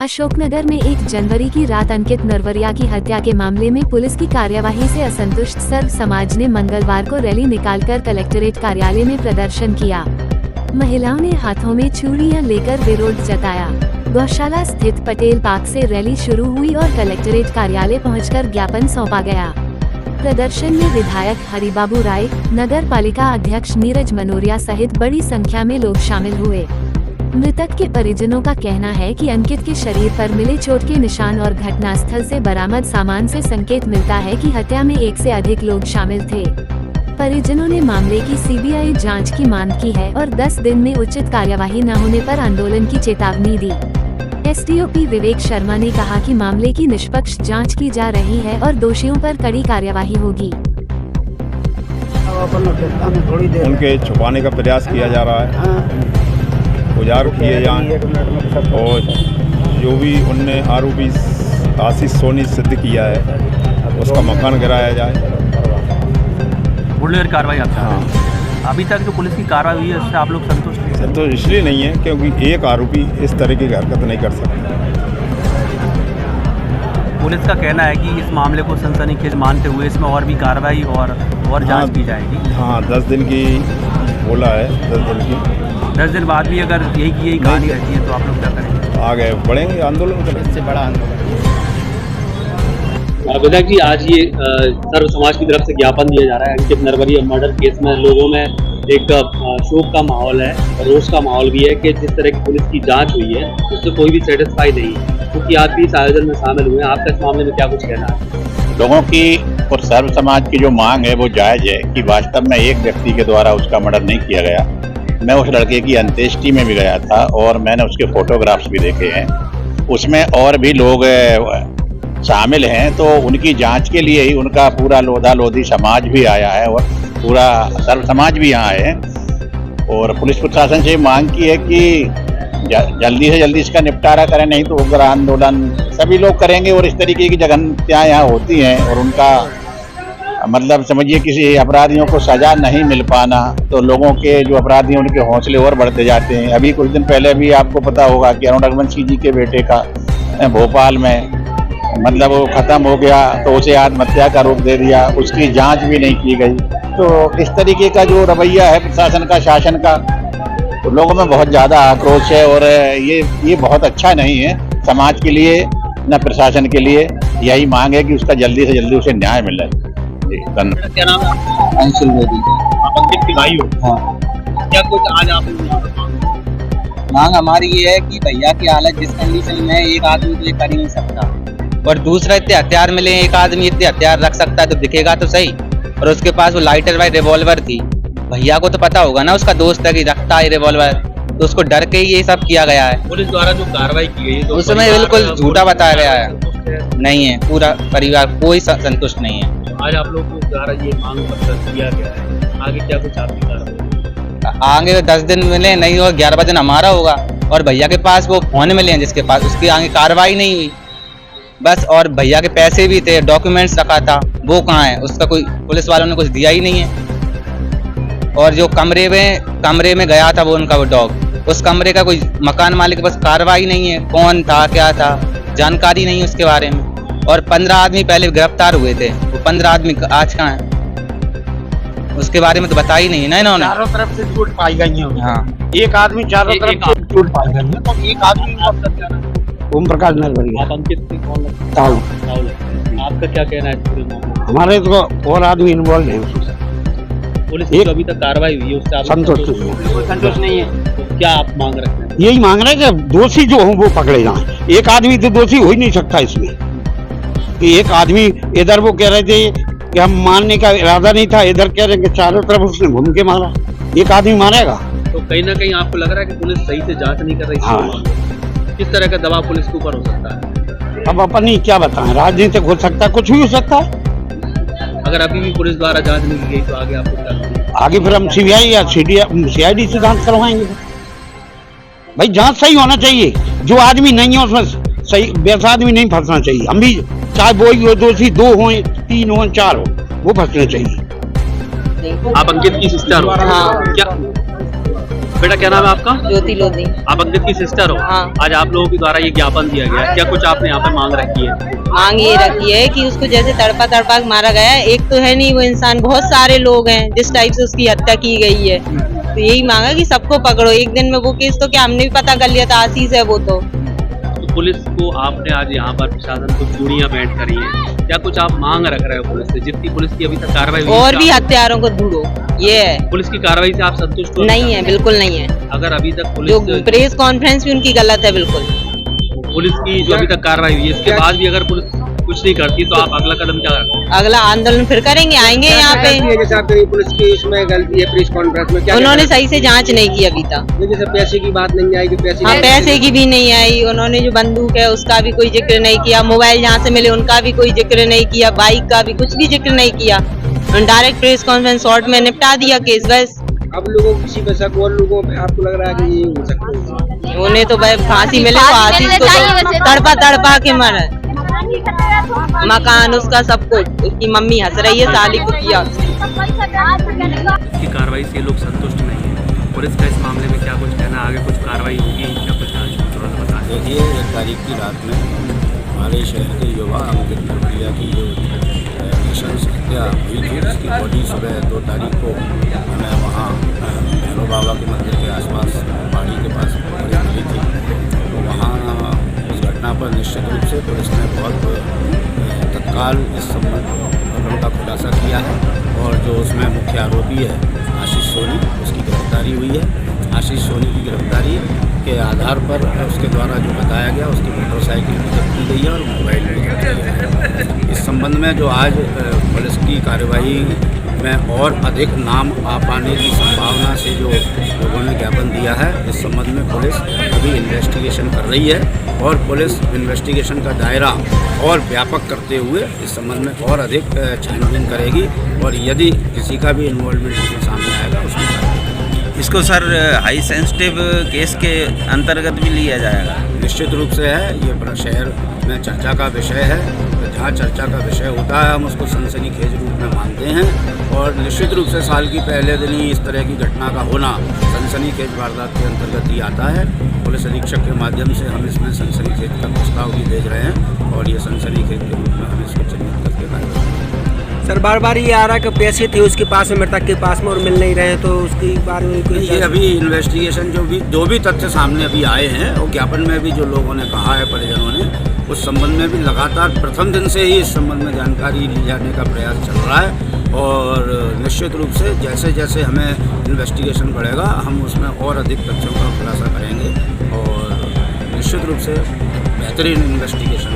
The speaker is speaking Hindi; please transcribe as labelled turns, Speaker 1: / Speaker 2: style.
Speaker 1: अशोकनगर में 1 जनवरी की रात अंकित नरवरिया की हत्या के मामले में पुलिस की कार्यवाही से असंतुष्ट सर्व समाज ने मंगलवार को रैली निकालकर कलेक्ट्रेट कार्यालय में प्रदर्शन किया। महिलाओं ने हाथों में चूड़ियां लेकर विरोध जताया। गौशाला स्थित पटेल पार्क से रैली शुरू हुई और कलेक्ट्रेट कार्यालय पहुंचकर ज्ञापन सौंपा गया। प्रदर्शन में विधायक हरिबाबू राय, नगर पालिका अध्यक्ष नीरज मनोरिया सहित बड़ी संख्या में लोग शामिल हुए। मृतक के परिजनों का कहना है कि अंकित के शरीर पर मिले चोट के निशान और घटनास्थल से बरामद सामान से संकेत मिलता है कि हत्या में 1 से अधिक लोग शामिल थे। परिजनों ने मामले की सीबीआई जांच की मांग की है और 10 दिन में उचित कार्यवाही न होने पर आंदोलन की चेतावनी दी। एसडीओपी विवेक शर्मा ने कहा कि मामले की निष्पक्ष जांच की जा रही है और दोषियों पर कड़ी कार्यवाही होगी।
Speaker 2: उनके छुपाने का प्रयास किया जा रहा है, उजागर किए जाएं और जो भी उनने आरोपी आशीष सोनी सिद्ध किया है उसका मकान गिराया जाए।
Speaker 3: बुलडोजर कार्रवाई आपका? हाँ। अभी तक जो पुलिस की कार्रवाई हुई है उससे आप लोग संतुष्ट हैं?
Speaker 2: संतुष्ट इसलिए नहीं है क्योंकि एक आरोपी इस तरह की हरकत नहीं कर सकता।
Speaker 3: पुलिस का कहना है कि इस मामले को सनसनीखेज मानते हुए इसमें और भी कार्रवाई और जांच की जाएगी।
Speaker 2: हाँ, 10 दिन की बोला है, 10 दिन की।
Speaker 3: 10 दिन बाद भी अगर यही कहानी रहती है तो आप लोग क्या करेंगे?
Speaker 2: आगे बढ़ेंगे, आंदोलन करेंगे।
Speaker 3: इससे बड़ा आंदोलन।
Speaker 4: विधायक जी, आज ये सर्व समाज की तरफ से ज्ञापन दिया जा रहा है अंकित नरवरिया मर्डर केस में। लोगों में एक शोक का माहौल है, रोष का माहौल भी है कि जिस तरह की पुलिस की जांच हुई है उससे कोई भी सेटिस्फाई नहीं है, क्योंकि आप भी इस आयोजन में शामिल हुए हैं। आपका इस मामले में क्या कुछ कहना है?
Speaker 5: लोगों की और सर्व समाज की जो मांग है वो जायज़ है कि वास्तव में एक व्यक्ति के द्वारा उसका मर्डर नहीं किया गया। मैं उस लड़के की अंत्येष्टि में भी गया था और मैंने उसके फोटोग्राफ्स भी देखे हैं। उसमें और भी लोग शामिल हैं, तो उनकी जांच के लिए ही उनका पूरा लोधा लोधी समाज भी आया है और पूरा सर्व समाज भी यहाँ है। और पुलिस प्रशासन से मांग की है कि जल्दी से जल्दी इसका निपटारा करें, नहीं तो उग्र आंदोलन सभी लोग करेंगे। और इस तरीके की जघन्यताएं यहाँ होती हैं और उनका मतलब समझिए किसी अपराधियों को सजा नहीं मिल पाना, तो लोगों के जो अपराधी हैं उनके हौसले और बढ़ते जाते हैं। अभी कुछ दिन पहले भी आपको पता होगा कि अरुण रघुवंशी जी के बेटे का भोपाल में मतलब वो खत्म हो गया, तो उसे आत्महत्या का रोक दे दिया, उसकी जांच भी नहीं की गई। तो इस तरीके का जो रवैया है प्रशासन का, शासन का, तो लोगों में बहुत ज़्यादा आक्रोश है और ये बहुत अच्छा नहीं है समाज के लिए न प्रशासन के लिए। यही मांग है कि उसका जल्दी से जल्दी उसे न्याय मिले।
Speaker 4: क्या नाम है?
Speaker 6: अंशुल मोदी।
Speaker 4: आप अंकित के भाई हो?
Speaker 6: हाँ।
Speaker 4: क्या कुछ आज आप
Speaker 6: मांग हमारी ये है कि भैया की हालत जिस कंडीशन में एक आदमी तो ये कर ही नहीं सकता, और दूसरा इतने हथियार मिले, एक आदमी इतने हथियार रख सकता है तो दिखेगा तो सही। और उसके पास वो लाइटर वाइट रिवॉल्वर थी। भैया को तो पता होगा ना उसका दोस्त है कि रखता है रिवॉल्वर, तो उसको डर के ही ये सब किया गया है।
Speaker 4: पुलिस द्वारा जो कार्रवाई की गई है तो
Speaker 6: उसमें बिल्कुल झूठा बताया गया है। नहीं है, पूरा परिवार कोई संतुष्ट नहीं है।
Speaker 4: आज आप लोग को द्वारा ये मांग पत्र दिया गया है, आगे क्या कुछ आपकी कार्रवाई?
Speaker 6: आगे 10 दिन मिले नहीं और 11वां दिन हमारा होगा। और भैया के पास वो फोन मिले हैं जिसके पास, उसकी आगे कार्रवाई नहीं हुई बस। और भैया के पैसे भी थे, डॉक्यूमेंट्स रखा था, वो कहाँ है? उसका कोई पुलिस वालों ने कुछ दिया ही नहीं है। और जो कमरे में गया था वो उनका वो डॉग, उस कमरे का कोई मकान मालिक के पास कार्रवाई नहीं है, कौन था क्या था जानकारी नहीं है उसके बारे में। और 15 आदमी पहले गिरफ्तार हुए थे, वो 15 आदमी आज कहाँ है उसके बारे में तो बता ही नहीं है ना इन्होंने।
Speaker 7: चारों तरफ से चोट पाई गई है।
Speaker 6: हाँ,
Speaker 7: एक आदमी चारों तरफ से चोट पाई गई है, तो एक आदमी ओम प्रकाश नरवरिया।
Speaker 4: आप अंकित से कौन लगता है?
Speaker 7: ताऊ।
Speaker 4: आपका क्या कहना है पूरे मामले में?
Speaker 7: हमारे तो और आदमी इन्वॉल्व है उसमें।
Speaker 4: पुलिस की जो अभी तक कार्रवाई हुई है उससे आप
Speaker 7: संतुष्ट नहीं है।
Speaker 4: तो क्या आप मांग रखते हैं?
Speaker 7: यही मांग रहे हैं कि दोषी जो हों वो पकड़े जाएं। एक आदमी तो दोषी हो ही नहीं सकता इसमें। कि एक आदमी इधर वो कह रहे थे कि हम मारने का इरादा नहीं था, इधर कह रहे कि चारों तरफ उसने घूम के मारा। एक आदमी मारेगा?
Speaker 4: तो कहीं ना कहीं आपको लग रहा है कि पुलिस सही से जांच नहीं कर रही?
Speaker 7: हाँ।
Speaker 4: किस तरह का दबाव पुलिस के ऊपर हो सकता है?
Speaker 7: अब अपन ही क्या बताएं, राजनीतिक हो सकता है, कुछ भी हो सकता है।
Speaker 4: अगर अभी भी पुलिस द्वारा जांच नहीं की गई तो आगे आपको क्या करना है?
Speaker 7: आगे फिर हम सीबीआई या CID से जांच करवाएंगे। भाई जांच सही होना चाहिए, जो आदमी नहीं है उसमें सही वैसा आदमी नहीं फंसना चाहिए। हम भी चाहे वो दोषी 2 हो, 3 हो, 4 हो, वो फंसना चाहिए।
Speaker 4: आप अंकित की सिस्टर हो?
Speaker 6: हाँ।
Speaker 4: क्या बेटा क्या नाम है आपका?
Speaker 8: ज्योति लोधी।
Speaker 4: आप अंकित की सिस्टर हो।
Speaker 8: हाँ।
Speaker 4: आज आप लोगों के द्वारा ये ज्ञापन दिया गया है, क्या कुछ आपने यहाँ पे मांग रखी है?
Speaker 8: मांग ये रखी है कि उसको जैसे तड़पा तड़पा के मारा गया है, एक तो है नहीं वो इंसान, बहुत सारे लोग हैं जिस टाइप से उसकी हत्या की गई है, तो यही मांगा कि सबको पकड़ो। एक दिन में वो केस तो क्या हमने भी पता कर लिया था, आशीष है वो तो
Speaker 4: पुलिस को आपने आज यहाँ पर प्रशासन को चूड़ियां भेंट करी हैं, क्या कुछ आप मांग रख रहे हो पुलिस से? जितनी पुलिस की अभी तक कार्रवाई हुई
Speaker 8: और भी हत्यारों को ढूंढो, ये है।
Speaker 4: पुलिस की कार्रवाई से आप संतुष्ट हो?
Speaker 8: नहीं है, बिल्कुल नहीं है।
Speaker 4: अगर अभी तक
Speaker 8: जो
Speaker 4: पुलिस
Speaker 8: प्रेस कॉन्फ्रेंस भी उनकी गलत है, बिल्कुल।
Speaker 4: पुलिस की जो अभी तक कार्रवाई हुई है इसके बाद भी अगर पुलिस कुछ नहीं करती तो आप अगला कदम क्या रखोगे?
Speaker 8: अगला आंदोलन फिर करेंगे, आएंगे यहाँ पे।
Speaker 9: जैसे आप कहीं पुलिस की इसमें गलती है प्रेस कॉन्फ्रेंस में, क्या
Speaker 8: उन्होंने सही से जांच नहीं की अभी तक।
Speaker 9: जैसे पैसे की बात नहीं आई कि पैसे
Speaker 8: हाँ, पैसे की भी नहीं आई। उन्होंने जो बंदूक है उसका भी कोई जिक्र नहीं किया, मोबाइल जहाँ से मिले उनका भी कोई जिक्र नहीं किया, बाइक का भी कुछ भी जिक्र नहीं किया। डायरेक्ट प्रेस कॉन्फ्रेंस शॉर्ट में निपटा दिया केस बस।
Speaker 9: अब लोगों को किसी पे शक और लोगों पे आपको लग रहा है कि ये हो सकता है?
Speaker 8: उन्हें तो भाई फांसी मिले तो आशीष को तो तड़पा तड़पा के मरे। मकान उसका सब कुछ, उसकी मम्मी हंस रही है साली को किया।
Speaker 4: की कार्रवाई से लोग संतुष्ट नहीं है, पुलिस का इस मामले में क्या कुछ कहना, आगे कुछ कार्रवाई होगी क्या कुछ तुरंत बता?
Speaker 10: देखिए 1 तारीख की रात में हमारे शहर के युवा अंकित नरवरिया की जो नृशंस हत्या हुई थी उसकी बॉडी सुबह 2 तारीख को हमें वहाँ भैरव बाबा के मंदिर के आसपास पहाड़ी के पास मिली थी। तो वहाँ इस घटना पर निश्चित रूप से पुलिस ने बहुत तत्काल इस प्रकरण का खुलासा किया है और जो उसमें मुख्य आरोपी है आशीष सोनी, उसकी गिरफ्तारी हुई है। आशीष सोनी की गिरफ्तारी के आधार पर उसके द्वारा जो बताया गया उसकी मोटरसाइकिल भी जब्त की गई है और मोबाइल भी जब्त किया है। इस संबंध में जो आज पुलिस की कार्यवाही में और अधिक नाम आ पाने की संभावना से जो लोगों ने ज्ञापन दिया है, इस संबंध में पुलिस अभी इन्वेस्टिगेशन कर रही है और पुलिस इन्वेस्टिगेशन का दायरा और व्यापक करते हुए इस संबंध में और अधिक छानबीन करेगी और यदि किसी का भी इन्वॉल्वमेंट इसमें सामने आएगा उसमें
Speaker 11: इसको सर हाई सेंसिटिव केस के अंतर्गत भी लिया जाएगा।
Speaker 10: निश्चित रूप से है, ये अपना शहर में चर्चा का विषय है। तो जहाँ चर्चा का विषय होता है हम उसको सनसनीखेज रूप में मानते हैं और निश्चित रूप से साल की पहले दिन ही इस तरह की घटना का होना सनसनीखेज वारदात के अंतर्गत ही आता है। पुलिस अधीक्षक के माध्यम से हम इसमें सनसनीखेज का प्रस्ताव भी भेज रहे हैं और ये सनसनीखेज के रूप में हम इसको चिन्हित करके लाए।
Speaker 9: सर बार बार ये आ रहा है कि पैसे थे उसके पास में, मृतक के पास में, और मिल नहीं रहे, तो उसकी बारे में कोई
Speaker 10: ये अभी इन्वेस्टिगेशन जो भी तथ्य सामने अभी आए हैं और ज्ञापन में भी जो लोगों ने कहा है परिजनों ने, उस संबंध में भी लगातार प्रथम दिन से ही इस संबंध में जानकारी ली जाने का प्रयास चल रहा है और निश्चित रूप से जैसे जैसे हमें इन्वेस्टिगेशन बढ़ेगा हम उसमें और अधिक तथ्यों का खुलासा करेंगे और निश्चित रूप से बेहतरीन इन्वेस्टिगेशन